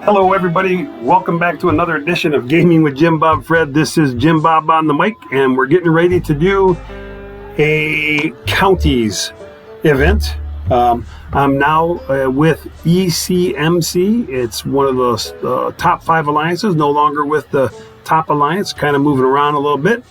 Hello everybody, welcome back to another edition of Gaming with Jim Bob Fred. This is Jim Bob on the mic, and we're getting ready to do a counties event. I'm now with ECMC. It's one of the top 5 alliances, no longer with the top alliance, kind of moving around a little bit.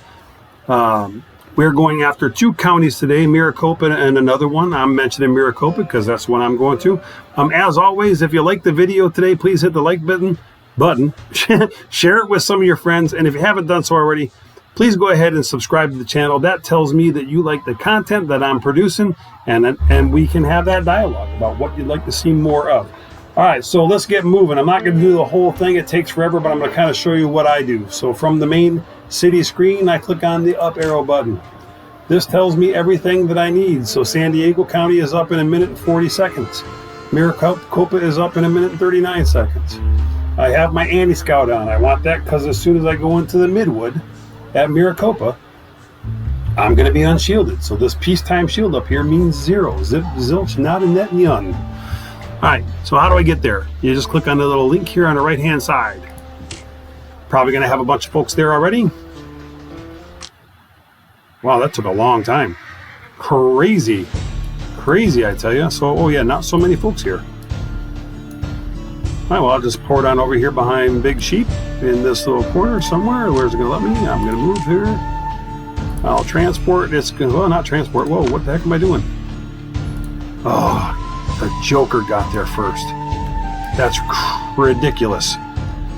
We're going after 2 counties today, Maricopa and another one. I'm mentioning Maricopa because that's what I'm going to. As always, if you like the video today, please hit the like button, share it with some of your friends, and if you haven't done so already, please go ahead and subscribe to the channel. That tells me that you like the content that I'm producing, and we can have that dialogue about what you'd like to see more of. All right, so let's get moving. I'm not going to do the whole thing. It takes forever, but I'm going to kind of show you what I do. So from the main city screen, I click on the up arrow button. This tells me everything that I need. So San Diego County is up in 1 minute and 40 seconds. Maricopa is up in 1 minute and 39 seconds. I have my anti-scout on. I want that because as soon as I go into the Midwood at Maricopa, I'm going to be unshielded. So this peacetime shield up here means 0. Zip, zilch, not a net, none. All right, so how do I get there? You just click on the little link here on the right-hand side. Probably going to have a bunch of folks there already. Wow, that took a long time. Crazy, I tell you. So, oh yeah, not so many folks here. All right, well, I'll just pour it on over here behind Big Sheep in this little corner somewhere. Where's it going to let me? I'm going to move here. I'll transport. It's going to, well, not transport. Whoa, what the heck am I doing? Oh, the Joker got there first. That's ridiculous.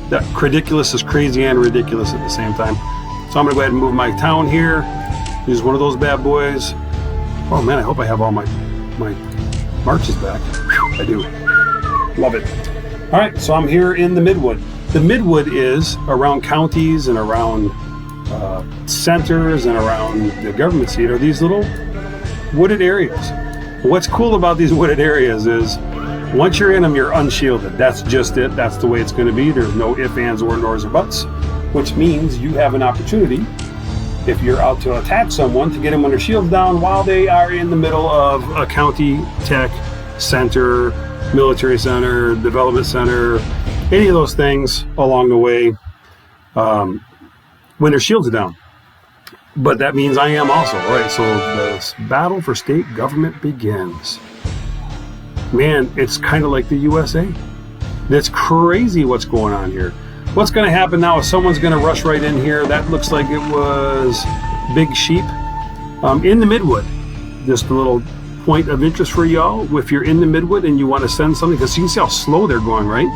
That ridiculous is crazy and ridiculous at the same time. So I'm going to go ahead and move my town here. Use one of those bad boys. Oh man, I hope I have all my marches back. Whew, I do. Love it. All right, so I'm here in the Midwood. The Midwood is around counties and around centers and around the government seat are these little wooded areas. What's cool about these wooded areas is once you're in them, you're unshielded. That's just it. That's the way it's going to be. There's no ifs, ands, or nors, or buts, which means you have an opportunity, if you're out to attack someone, to get them with their shields down while they are in the middle of a county, tech, center, military center, development center, any of those things along the way, when their shields are down. But that means I am also, right? So the battle for state government begins. Man, it's kind of like the USA. That's crazy what's going on here. What's going to happen now is someone's going to rush right in here. That looks like it was Big Sheep. In the Midwood, just a little point of interest for y'all. If you're in the Midwood and you want to send something, because you can see how slow they're going, right?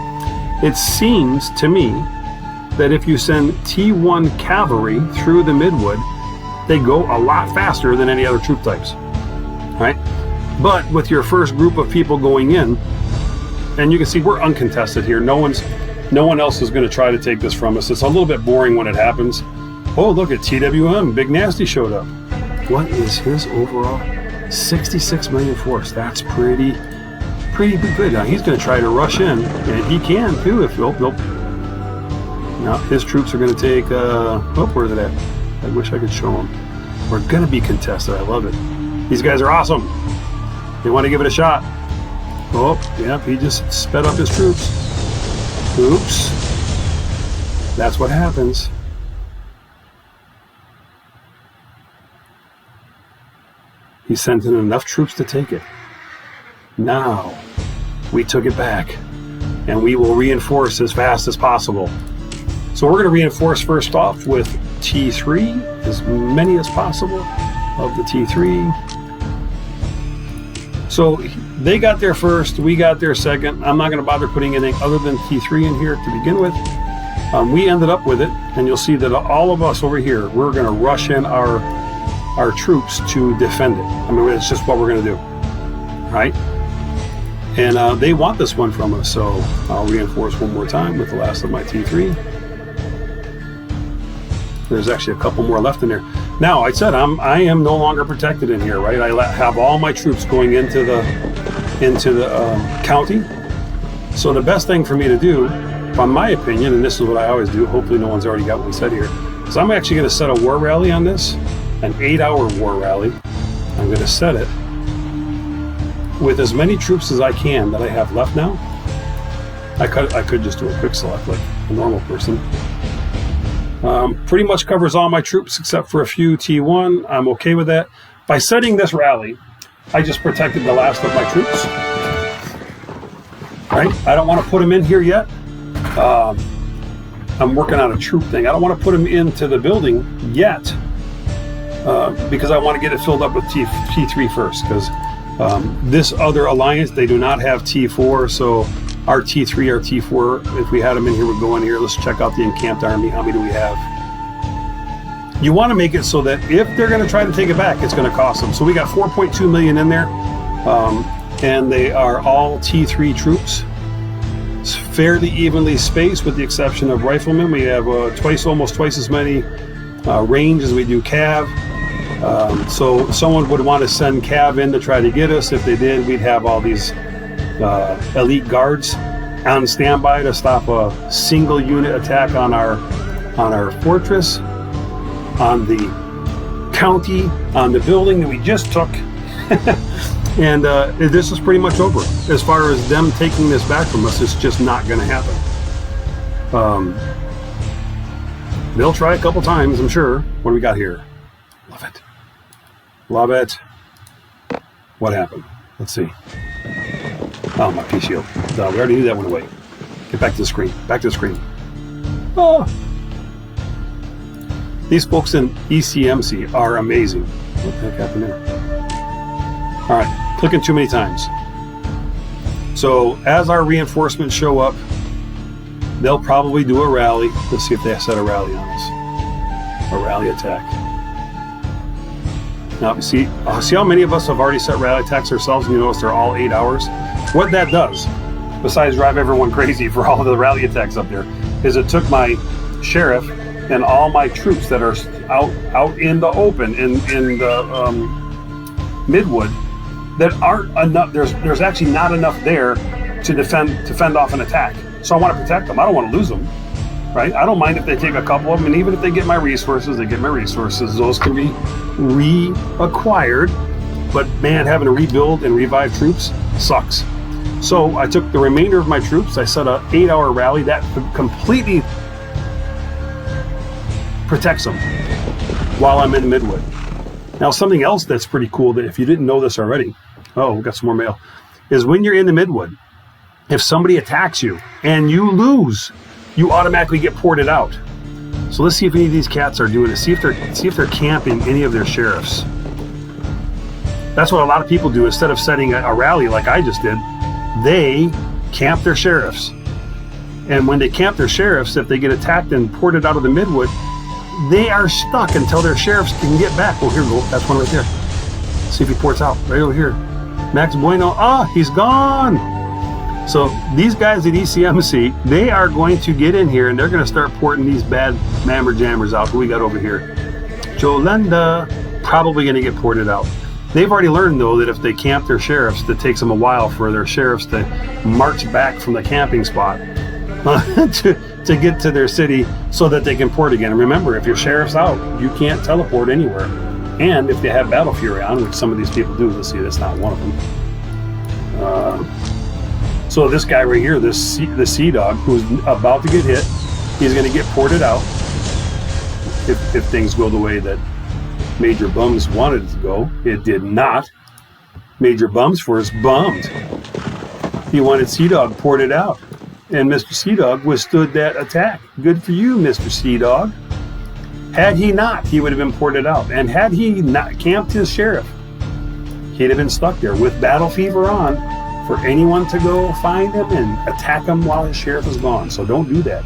It seems to me that if you send T1 cavalry through the Midwood, they go a lot faster than any other troop types, right? But with your first group of people going in, and you can see we're uncontested here. No one else is going to try to take this from us. It's a little bit boring when it happens. Oh, look at TWM. Big Nasty showed up. What is his overall? 66 million force. That's pretty good. Now he's going to try to rush in, and he can too if nope. Now his troops are going to take. Where's it at? I wish I could show them. We're going to be contested. I love it. These guys are awesome. They want to give it a shot. Oh, yeah, he just sped up his troops. Oops. That's what happens. He sent in enough troops to take it. Now, we took it back, and we will reinforce as fast as possible. So we're going to reinforce first off with T3, as many as possible of the T3. So they got there first, we got there second. I'm not going to bother putting anything other than T3 in here to begin with. We ended up with it, and you'll see that all of us over here, we're going to rush in our troops to defend it. I mean, it's just what we're going to do, right? And they want this one from us, so I'll reinforce one more time with the last of my T3. There's actually a couple more left in there. Now, I said I am no longer protected in here, right? I have all my troops going into the county. So the best thing for me to do, from my opinion, and this is what I always do, hopefully no one's already got what we said here, is I'm actually going to set a war rally on this, an 8-hour war rally. I'm going to set it with as many troops as I can that I have left now. I could just do a quick select like a normal person. Pretty much covers all my troops except for a few T1. I'm okay with that. By setting this rally, I just protected the last of my troops. Right? I don't want to put them in here yet. I'm working on a troop thing. I don't want to put them into the building yet because I want to get it filled up with T3 first, because this other alliance, they do not have T4, so our T3, our T4, if we had them in here, would go in here. Let's check out the encamped army. How many do we have? You want to make it so that if they're going to try to take it back, it's going to cost them. So we got 4.2 million in there, and they are all T3 troops. It's fairly evenly spaced with the exception of riflemen. We have almost twice as many range as we do cav. So someone would want to send cav in to try to get us. If they did, we'd have all these elite guards on standby to stop a single unit attack on our fortress, on the county, on the building that we just took. And this is pretty much over. As far as them taking this back from us, it's just not going to happen. They'll try a couple times, I'm sure. What do we got here? Love it. Love it. What happened? Let's see. Oh, my P shield. No, we already knew that went away. Get back to the screen. Back to the screen. Oh. These folks in ECMC are amazing. What the heck happened there? All right, clicking too many times. So as our reinforcements show up, they'll probably do a rally. Let's see if they set a rally on us. A rally attack. Now, see how many of us have already set rally attacks ourselves, and you notice they're all 8 hours? What that does, besides drive everyone crazy for all the rally attacks up there, is it took my sheriff and all my troops that are out in the open, in the Midwood, that aren't enough. There's actually not enough there to fend off an attack. So I want to protect them. I don't want to lose them, right? I don't mind if they take a couple of them, and even if they get my resources, they get my resources. Those can be reacquired. But man, having to rebuild and revive troops sucks. So I took the remainder of my troops. I set a 8-hour rally that completely protects them while I'm in Midwood. Now, something else that's pretty cool, that if you didn't know this already, oh, we got some more mail, is when you're in the Midwood, if somebody attacks you and you lose, you automatically get ported out. So let's see if any of these cats are doing it. See if they're camping any of their sheriffs. That's what a lot of people do. Instead of setting a rally like I just did, they camp their sheriffs. And when they camp their sheriffs, if they get attacked and ported out of the Midwood, they are stuck until their sheriffs can get back. Oh, here we go. That's one right there. See if he ports out. Right over here. Max Bueno. Ah, he's gone. So these guys at ECMC, they are going to get in here and they're going to start porting these bad mammer jammers out. Who we got over here? Jolenda. Probably going to get ported out. They've already learned, though, that if they camp their sheriffs, it takes them a while for their sheriffs to march back from the camping spot to get to their city so that they can port again. And remember, if your sheriff's out, you can't teleport anywhere. And if they have Battle Fury on, which some of these people do, let's see, that's not one of them. So this guy right here, the Sea Dog, who's about to get hit, he's going to get ported out if things go the way that Major Bums wanted it to go. It did not. Major Bums was bummed. He wanted Sea Dog ported out. And Mr. Sea Dog withstood that attack. Good for you, Mr. Sea Dog. Had he not, he would have been ported out. And had he not camped his sheriff, he'd have been stuck there with battle fever on for anyone to go find him and attack him while his sheriff is gone. So don't do that.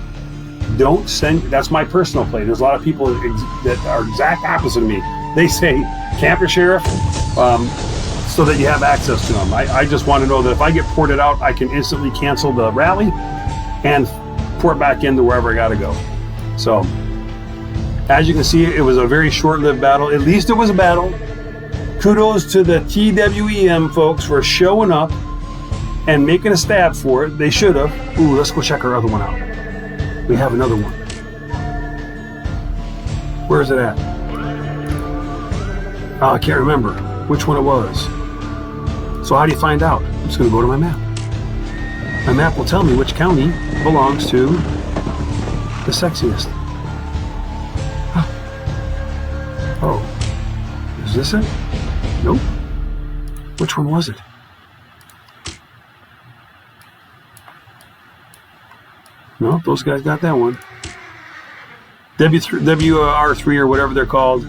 Don't send, that's my personal play. There's a lot of people that are exact opposite of me. They say, camp your sheriff so that you have access to them. I just want to know that if I get ported out, I can instantly cancel the rally and port back into wherever I got to go. So, as you can see, it was a very short-lived battle. At least it was a battle. Kudos to the TWEM folks for showing up and making a stab for it. They should have. Ooh, let's go check our other one out. We have another one. Where is it at? Oh, I can't remember which one it was. So how do you find out? I'm just going to go to my map. My map will tell me which county belongs to the sexiest. Huh. Oh, is this it? Nope. Which one was it? No, those guys got that one. WR3 or whatever they're called.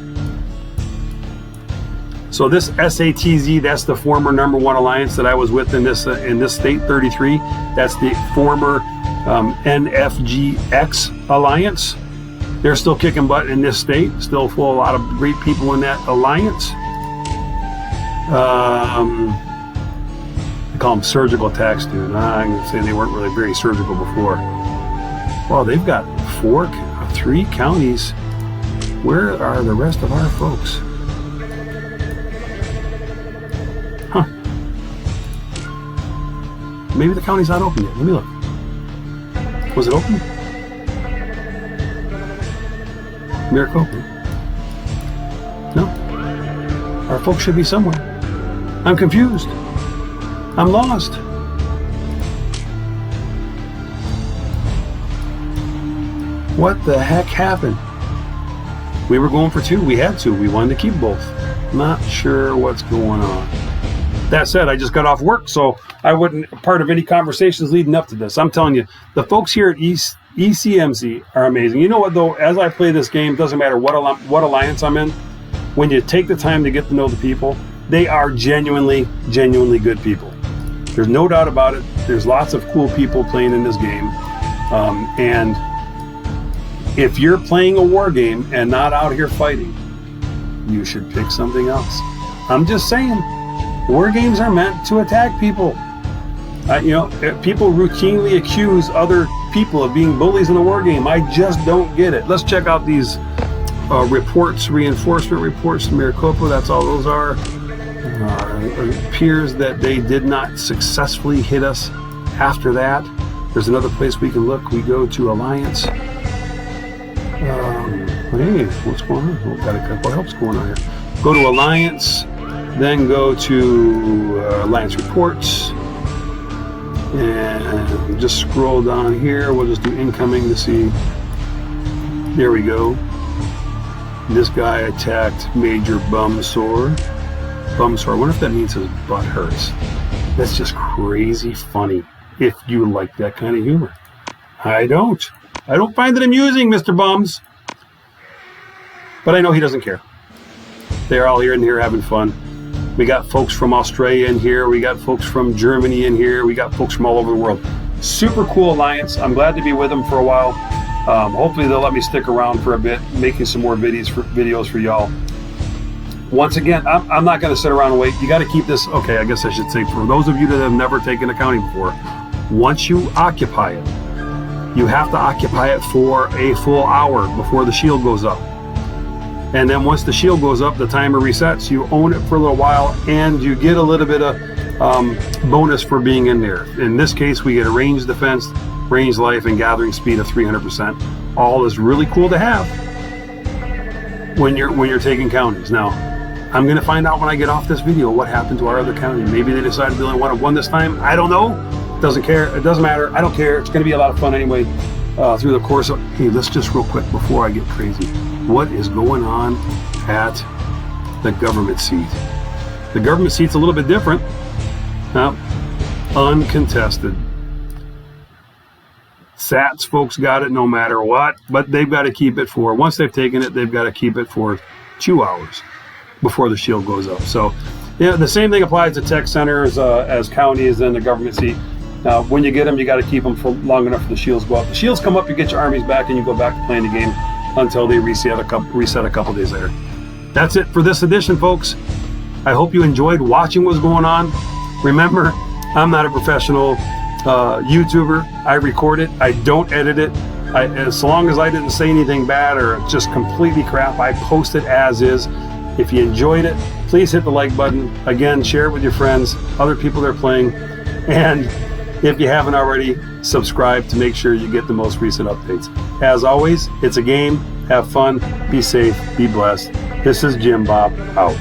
So this SATZ, that's the former #1 alliance that I was with in this state, 33. That's the former NFGX alliance. They're still kicking butt in this state. Still full a lot of great people in that alliance. They call them surgical attacks, dude. I'm going to say they weren't really very surgical before. Well, they've got 3 counties. Where are the rest of our folks? Huh. Maybe the county's not open yet. Let me look. Was it open? Maricopa. No. Our folks should be somewhere. I'm confused. I'm lost. What the heck happened? We were going for 2. We had to. We wanted to keep both. Not sure what's going on. That said, I just got off work, so I wasn't part of any conversations leading up to this. I'm telling you, the folks here at ECMC are amazing. You know what, though? As I play this game, doesn't matter what alliance I'm in, when you take the time to get to know the people, they are genuinely good people. There's no doubt about it. There's lots of cool people playing in this game. And if you're playing a war game and not out here fighting, you should pick something else. I'm just saying, war games are meant to attack people. People routinely accuse other people of being bullies in a war game. I just don't get it. Let's check out these reports, reinforcement reports to Maricopa. That's all those are. It appears that they did not successfully hit us after that. There's another place we can look. We go to Alliance. Hey, what's going on? Oh, got a couple helps going on here. Go to Alliance, then go to Alliance Reports, and just scroll down here. We'll just do incoming to see. There we go. This guy attacked Major Bumsor. I wonder if that means his butt hurts. That's just crazy funny if you like that kind of humor. I don't find it amusing, Mr. Bums. But I know he doesn't care. They're all here in here having fun. We got folks from Australia in here. We got folks from Germany in here. We got folks from all over the world. Super cool alliance. I'm glad to be with them for a while. Hopefully they'll let me stick around for a bit, making some more videos for y'all. Once again, I'm not going to sit around and wait. You got to keep this. Okay, I guess I should say, for those of you that have never taken a county before, once you occupy it, you have to occupy it for a full hour before the shield goes up. And then once the shield goes up, the timer resets. You own it for a little while, and you get a little bit of bonus for being in there. In this case, we get a range defense, range life, and gathering speed of 300%. All is really cool to have when you're taking counties. Now, I'm going to find out when I get off this video what happened to our other county. Maybe they decided they only wanted 1 this time. I don't know. Doesn't care. It doesn't matter. I don't care. It's going to be a lot of fun anyway through the course of... Hey, let's just real quick before I get crazy. What is going on at the government seat? The government seat's a little bit different. Uncontested. SATs folks got it no matter what, but they've got to keep it for... Once they've taken it, they've got to keep it for 2 hours before the shield goes up. So, yeah, the same thing applies to tech centers as counties and the government seat. Now, when you get them, you got to keep them for long enough for the shields go up. The shields come up, you get your armies back, and you go back to playing the game until they reset a couple days later. That's it for this edition, folks. I hope you enjoyed watching what's going on. Remember, I'm not a professional YouTuber. I record it. I don't edit it. As long as I didn't say anything bad or just completely crap, I post it as is. If you enjoyed it, please hit the like button. Again, share it with your friends, other people that are playing. And if you haven't already, subscribe to make sure you get the most recent updates. As always, it's a game. Have fun. Be safe. Be blessed. This is Jim Bob, out.